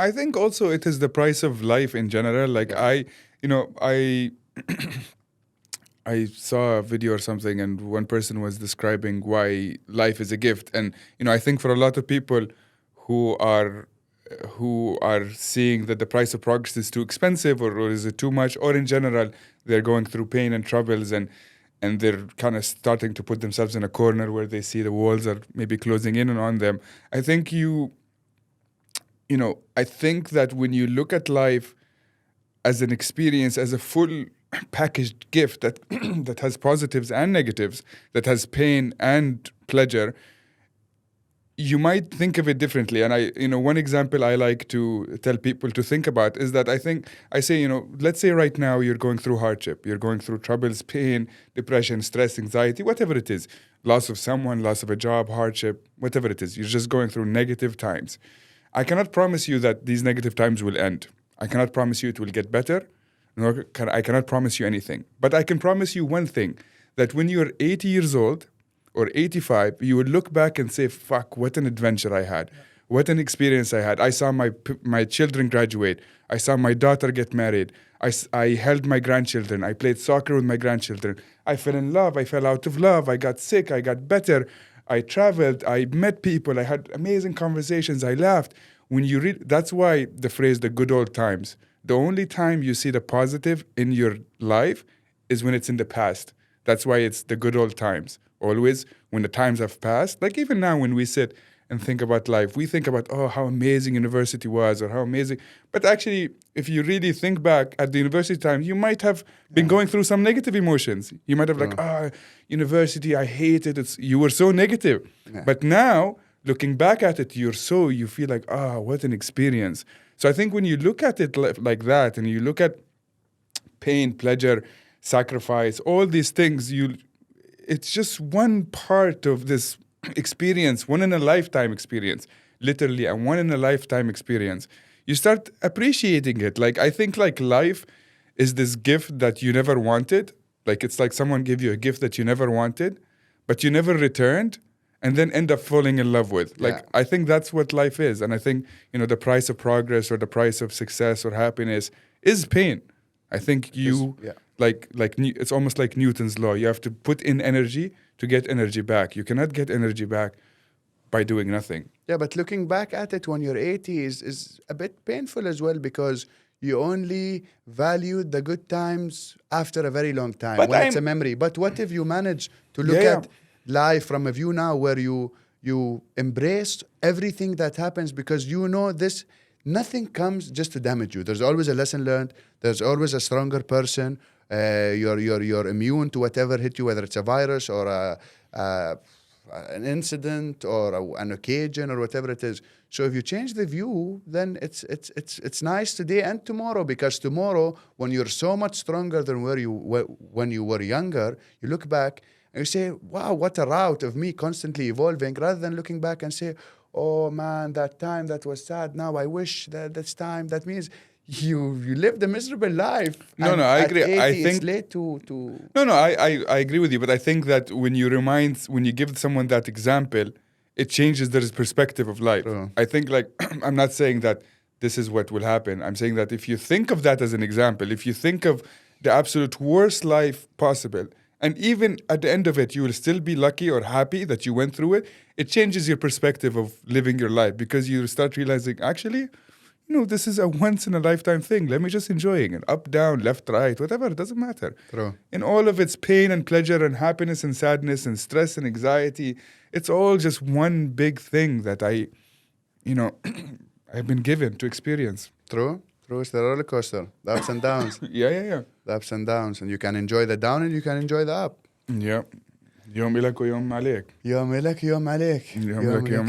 I think also it is the price of life in general. Like Yeah. I saw a video or something, and one person was describing why life is a gift. And I think for a lot of people who are seeing that the price of progress is too expensive, or is it too much, or in general they're going through pain and troubles, and they're kind of starting to put themselves in a corner where they see the walls are maybe closing in on them. I think I think that when you look at life as an experience, as a full packaged gift that that has positives and negatives, that has pain and pleasure, you might think of it differently. And one example I like to tell people to think about is that I say, let's say right now you're going through hardship, you're going through troubles, pain, depression, stress, anxiety, whatever it is, loss of someone, loss of a job, hardship, whatever it is, you're just going through negative times. I cannot promise you that these negative times will end. I cannot promise you it will get better. I cannot promise you anything. But I can promise you one thing, that when you're 80 years old or 85, you will look back and say, fuck, what an adventure I had. What an experience I had. I saw my children graduate. I saw my daughter get married. I held my grandchildren. I played soccer with my grandchildren. I fell in love. I fell out of love. I got sick. I got better. I traveled. I met people. I had amazing conversations. I laughed. When you read, that's why the phrase, the good old times. The only time you see the positive in your life is when it's in the past. That's why it's the good old times. Always, when the times have passed, like even now when we sit and think about life, we think about, oh, how amazing university was, or how amazing. But actually, if you really think back at the university time, you might have been going through some negative emotions. You might have university, I hate it. You were so negative. Yeah. But now, looking back at it, you feel like, what an experience. So I think when you look at it like that, and you look at pain, pleasure, sacrifice, all these things, it's just one part of this experience, one in a lifetime experience, literally, and one in a lifetime experience. You start appreciating it. Like, I think like life is this gift that you never wanted. Like, it's like someone gave you a gift that you never wanted, but you never returned, and then end up falling in love with. Like, I think that's what life is. And I think, the price of progress or the price of success or happiness is pain. I think it's almost like Newton's law. You have to put in energy to get energy back. You cannot get energy back by doing nothing. Yeah, but looking back at it when you're 80 is a bit painful as well, because you only valued the good times after a very long time, when it's a memory. But what if you manage to look at life from a view now where you embraced everything that happens, because this, nothing comes just to damage you. There's always a lesson learned. There's always a stronger person. You're immune to whatever hit you, whether it's a virus or an incident or an occasion or whatever it is. So if you change the view, then it's nice today and tomorrow, because tomorrow, when you're so much stronger than when you were younger, you look back and you say, wow, what a route of me constantly evolving, rather than looking back and say, oh man, that time, that was sad. Now I wish that this time. That means you lived a miserable life. No, I agree. 80, I think it's late to. No, I agree with you. But I think that when you give someone that example, it changes their perspective of life. True. I think, like, I'm not saying that this is what will happen. I'm saying that if you think of that as an example, if you think of the absolute worst life possible, and even at the end of it, you will still be lucky or happy that you went through it, it changes your perspective of living your life, because you start realizing, actually, this is a once-in-a-lifetime thing. Let me just enjoy it. Up, down, left, right, whatever. It doesn't matter. True. In all of its pain and pleasure and happiness and sadness and stress and anxiety, it's all just one big thing that I've been given to experience. True. It's the roller coaster, the ups and downs. Yeah. The ups and downs. And you can enjoy the down and you can enjoy the up. Yeah. يوم إلك ويوم عليك. يوم لك يوم عليك. يوم لك يوم